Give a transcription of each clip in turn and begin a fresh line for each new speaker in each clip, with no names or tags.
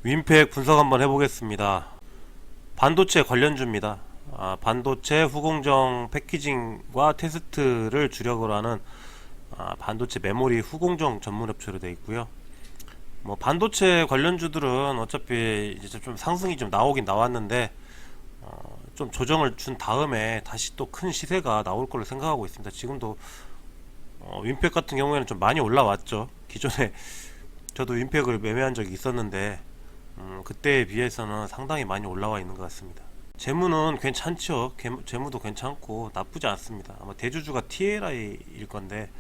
윈팩 분석 한번 해보겠습니다. 반도체 관련주입니다. 반도체 후공정 패키징과 테스트를 주력으로 하는 반도체 메모리 후공정 전문 업체로 되어 있고요. 뭐 반도체 관련주들은 어차피 이제 좀 상승이 좀 나오긴 나왔는데 좀 조정을 준 다음에 다시 또 큰 시세가 나올 걸로 생각하고 있습니다. 지금도 윈팩 같은 경우에는 좀 많이 올라왔죠. 기존에 저도 윈팩을 매매한 적이 있었는데 그때에 비해서는 상당히 많이 올라와 있는 것 같습니다. 재무는 괜찮죠. 재무도 괜찮고 나쁘지 않습니다. 아마 대주주가 TLI일 건데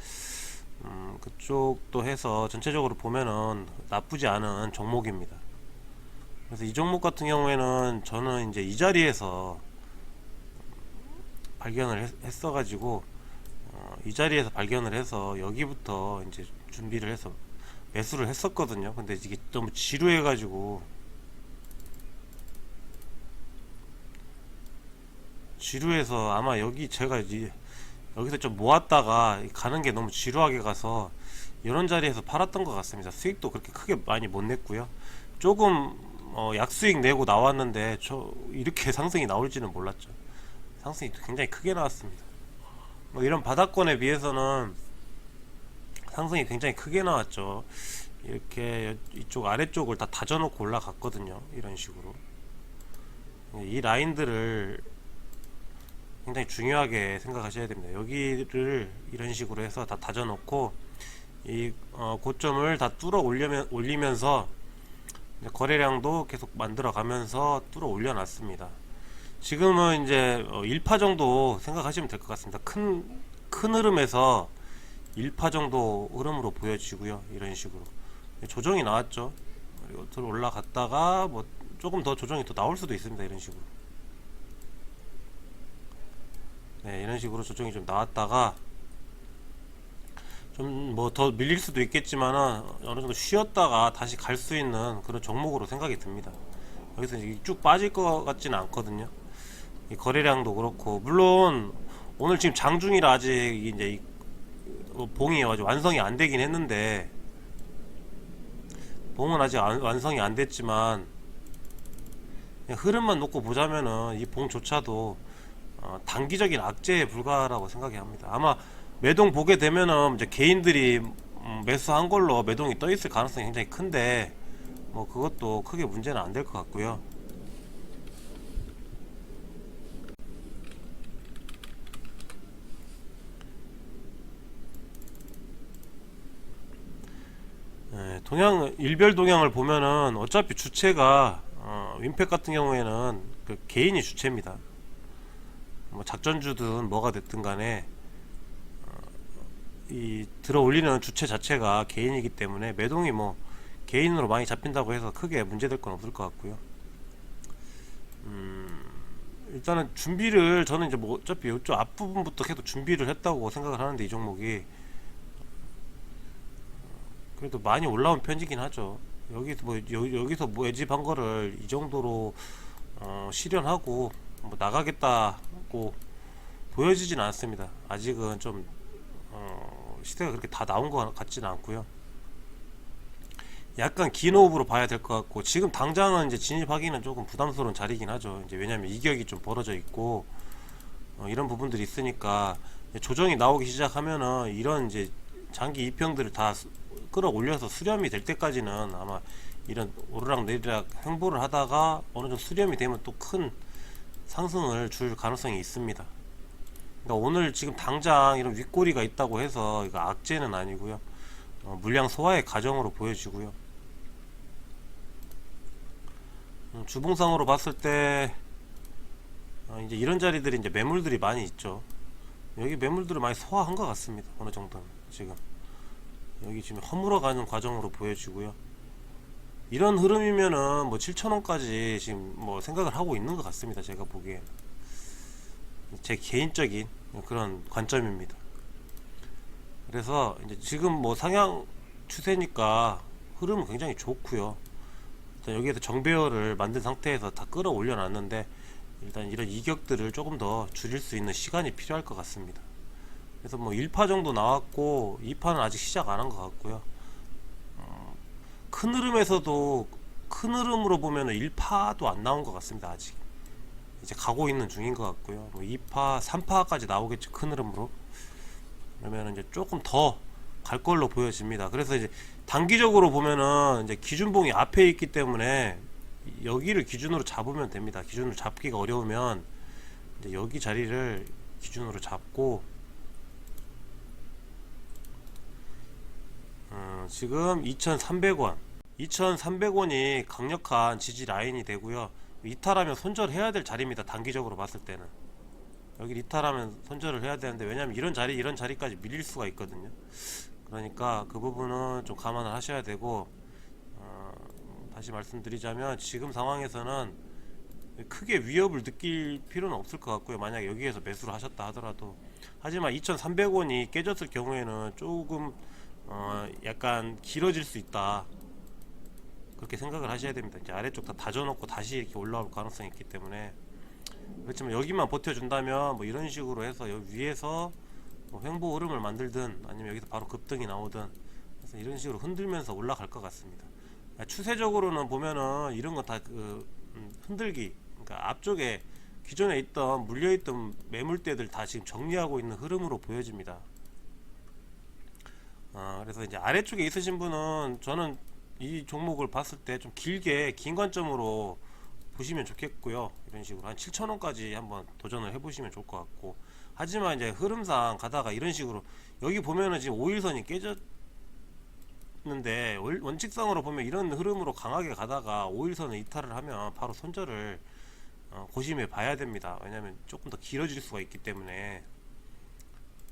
그쪽도 해서 전체적으로 보면은 나쁘지 않은 종목입니다. 그래서 이 종목 같은 경우에는 저는 이제 이 자리에서 발견을 했어가지고 이 자리에서 발견을 해서 여기부터 이제 준비를 해서 매수를 했었거든요. 근데 이게 너무 지루해가지고 지루해서 아마 여기 제가 여기서 좀 모았다가 가는 게 너무 지루하게 가서 이런 자리에서 팔았던 것 같습니다. 수익도 그렇게 크게 많이 못 냈고요. 조금 약수익 내고 나왔는데 저 이렇게 상승이 나올지는 몰랐죠. 상승이 굉장히 크게 나왔습니다. 뭐 이런 바닥권에 비해서는 상승이 굉장히 크게 나왔죠. 이렇게 이쪽 아래쪽을 다 다져놓고 올라갔거든요. 이런 식으로 이 라인들을 굉장히 중요하게 생각하셔야 됩니다. 여기를 이런 식으로 해서 다 다져놓고 이 고점을 다 올리면서 거래량도 계속 만들어 가면서 뚫어 올려놨습니다. 지금은 이제 1파 정도 생각하시면 될 것 같습니다. 큰 흐름에서 1파 정도 흐름으로 보여지고요. 이런 식으로 조정이 나왔죠. 그리고 들어 올라갔다가 뭐 조금 더 조정이 또 나올 수도 있습니다. 이런 식으로 이런 식으로 조정이 좀 나왔다가 좀 뭐 더 밀릴 수도 있겠지만은 어느 정도 쉬었다가 다시 갈 수 있는 그런 종목으로 생각이 듭니다. 여기서 쭉 빠질 것 같지는 않거든요. 이 거래량도 그렇고 물론 오늘 지금 장중이라 아직 이제 봉이 아직 완성이 안 되긴 했는데 봉은 아직 완성이 안 됐지만 흐름만 놓고 보자면은 이 봉조차도 단기적인 악재에 불과하다고 생각이 합니다. 아마 매동 보게 되면은 이제 개인들이 매수한 걸로 매동이 떠 있을 가능성이 굉장히 큰데 뭐 그것도 크게 문제는 안 될 것 같고요. 동향 일별 동향을 보면은 어차피 주체가 윈팩 같은 경우에는 그 개인이 주체입니다. 뭐 작전주든 뭐가 됐든 간에 이 들어 올리는 주체 자체가 개인이기 때문에 매동이 뭐 개인으로 많이 잡힌다고 해서 크게 문제될 건 없을 것 같고요. 일단은 준비를 저는 이제 뭐 어차피 이쪽 앞부분부터 계속 준비를 했다고 생각을 하는데 이 종목이 그래도 많이 올라온 편이긴 하죠. 여기서 뭐 애집한 거를 이 정도로 실현하고 뭐 나가겠다고 보여지진 않습니다. 아직은 좀 시세가 그렇게 다 나온 것 같지는 않고요. 약간 긴 호흡으로 봐야 될 것 같고 지금 당장은 이제 진입하기는 조금 부담스러운 자리긴 하죠. 이제 왜냐면 이격이 좀 벌어져 있고 이런 부분들이 있으니까 조정이 나오기 시작하면은 이런 이제 장기 이평들을 다 끌어올려서 수렴이 될 때까지는 아마 이런 오르락 내리락 횡보를 하다가 어느 정도 수렴이 되면 또 큰 상승을 줄 가능성이 있습니다. 그러니까 오늘 지금 당장 이런 윗꼬리가 있다고 해서 이거 악재는 아니고요. 물량 소화의 과정으로 보여지고요. 주봉상으로 봤을 때 이제 이런 자리들이 이제 매물들이 많이 있죠. 여기 매물들을 많이 소화한 것 같습니다. 어느 정도는 지금 여기 지금 허물어가는 과정으로 보여지고요. 이런 흐름이면은 뭐 7,000원까지 지금 뭐 생각을 하고 있는 것 같습니다. 제가 보기엔 제 개인적인 그런 관점입니다. 그래서 이제 지금 뭐 상향 추세니까 흐름은 굉장히 좋고요. 일단 여기에서 정배열을 만든 상태에서 다 끌어올려 놨는데 일단 이런 이격들을 조금 더 줄일 수 있는 시간이 필요할 것 같습니다. 그래서 뭐 1파 정도 나왔고 2파는 아직 시작 안 한 것 같고요. 큰 흐름에서도 큰 흐름으로 보면은 1파도 안 나온 것 같습니다. 아직 이제 가고 있는 중인 것 같고요. 뭐 2파, 3파까지 나오겠죠. 큰 흐름으로. 그러면 이제 조금 더 갈 걸로 보여집니다. 그래서 이제 단기적으로 보면은 이제 기준봉이 앞에 있기 때문에 여기를 기준으로 잡으면 됩니다. 기준으로 잡기가 어려우면 이제 여기 자리를 기준으로 잡고 지금 2,300원 2,300원이 강력한 지지 라인이 되고요. 이탈하면 손절해야 될 자리입니다. 단기적으로 봤을 때는 여기 이탈하면 손절을 해야 되는데, 왜냐면 이런 자리까지 밀릴 수가 있거든요. 그러니까 그 부분은 좀 감안을 하셔야 되고, 다시 말씀드리자면 지금 상황에서는 크게 위협을 느낄 필요는 없을 것 같고요. 만약에 여기에서 매수를 하셨다 하더라도. 하지만 2,300원이 깨졌을 경우에는 조금 약간 길어질 수 있다, 그렇게 생각을 하셔야 됩니다. 이제 아래쪽 다 다져놓고 다시 이렇게 올라올 가능성이 있기 때문에. 그렇지만 여기만 버텨준다면 뭐 이런 식으로 해서 여기 위에서 뭐 횡보 흐름을 만들든 아니면 여기서 바로 급등이 나오든, 그래서 이런 식으로 흔들면서 올라갈 것 같습니다. 추세적으로는 보면은 이런 건 다 흔들기, 그러니까 앞쪽에 기존에 있던 물려있던 매물대들 다 지금 정리하고 있는 흐름으로 보여집니다. 그래서 이제 아래쪽에 있으신 분은 저는 이 종목을 봤을 때 좀 길게 긴 관점으로 보시면 좋겠고요. 이런 식으로 한 7,000원까지 한번 도전을 해보시면 좋을 것 같고, 하지만 이제 흐름상 가다가 이런 식으로 여기 보면은 지금 5일선이 깨졌는데, 원칙상으로 보면 이런 흐름으로 강하게 가다가 5일선을 이탈을 하면 바로 손절을 고심해 봐야 됩니다. 왜냐면 조금 더 길어질 수가 있기 때문에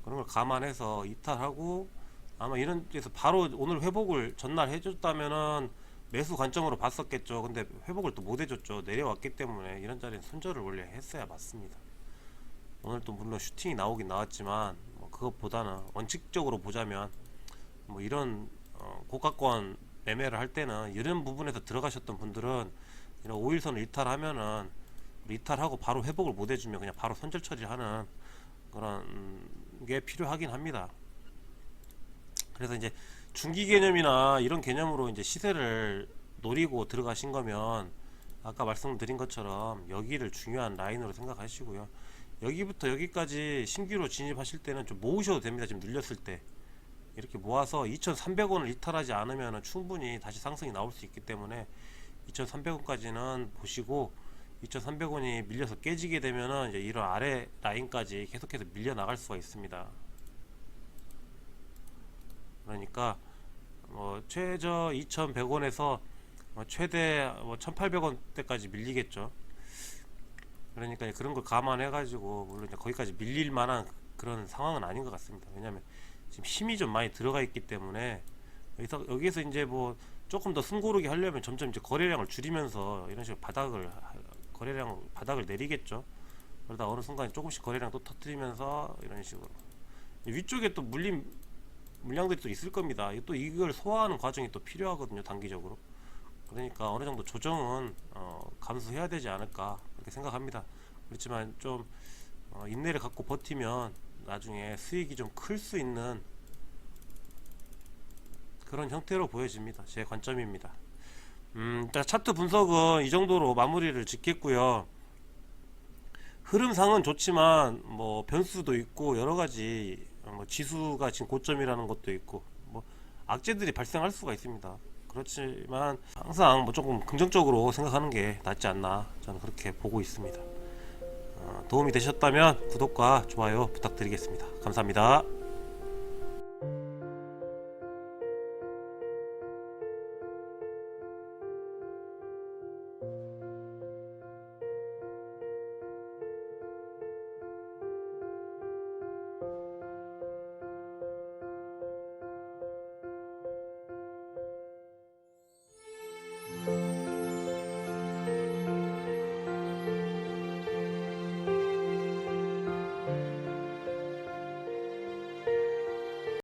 그런 걸 감안해서 이탈하고, 아마 이런 데서 바로 오늘 회복을 전날 해줬다면은 매수 관점으로 봤었겠죠. 근데 회복을 또 못 해줬죠. 내려왔기 때문에 이런 자리는 손절을 원래 했어야 맞습니다. 오늘 또 물론 슈팅이 나오긴 나왔지만, 뭐 그것보다는 원칙적으로 보자면 뭐 이런 고가권 매매를 할 때는 이런 부분에서 들어가셨던 분들은 이런 5일선을 이탈하면은 이탈하고 바로 회복을 못 해주면 그냥 바로 손절 처리하는 그런 게 필요하긴 합니다. 그래서 이제 중기 개념이나 이런 개념으로 이제 시세를 노리고 들어가신 거면 아까 말씀드린 것처럼 여기를 중요한 라인으로 생각하시고요. 여기부터 여기까지 신규로 진입하실 때는 좀 모으셔도 됩니다. 지금 눌렸을 때 이렇게 모아서 2,300원을 이탈하지 않으면 충분히 다시 상승이 나올 수 있기 때문에 2,300원까지는 보시고, 2,300원이 밀려서 깨지게 되면은 이제 이런 아래 라인까지 계속해서 밀려 나갈 수가 있습니다. 그러니까 뭐 최저 2,100원에서 최대 1,800원대까지 밀리겠죠. 그러니까 그런 걸 감안해 가지고, 물론 이제 거기까지 밀릴 만한 그런 상황은 아닌 것 같습니다. 왜냐면 지금 힘이 좀 많이 들어가 있기 때문에 여기서 이제 뭐 조금 더 숨고르게 하려면 점점 이제 거래량을 줄이면서 이런 식으로 바닥을 내리겠죠. 그러다 어느 순간 조금씩 거래량 또 터뜨리면서 이런 식으로 위쪽에 또 물량들이 또 있을 겁니다. 또 이걸 소화하는 과정이 또 필요하거든요, 단기적으로. 그러니까 어느 정도 조정은 감수해야 되지 않을까, 그렇게 생각합니다. 그렇지만 좀 인내를 갖고 버티면 나중에 수익이 좀 클 수 있는 그런 형태로 보여집니다. 제 관점입니다. 일단 차트 분석은 이 정도로 마무리를 짓겠고요. 흐름상은 좋지만 뭐 변수도 있고 여러가지, 뭐 지수가 지금 고점이라는 것도 있고 뭐 악재들이 발생할 수가 있습니다. 그렇지만 항상 뭐 조금 긍정적으로 생각하는 게 낫지 않나, 저는 그렇게 보고 있습니다. 도움이 되셨다면 구독과 좋아요 부탁드리겠습니다. 감사합니다.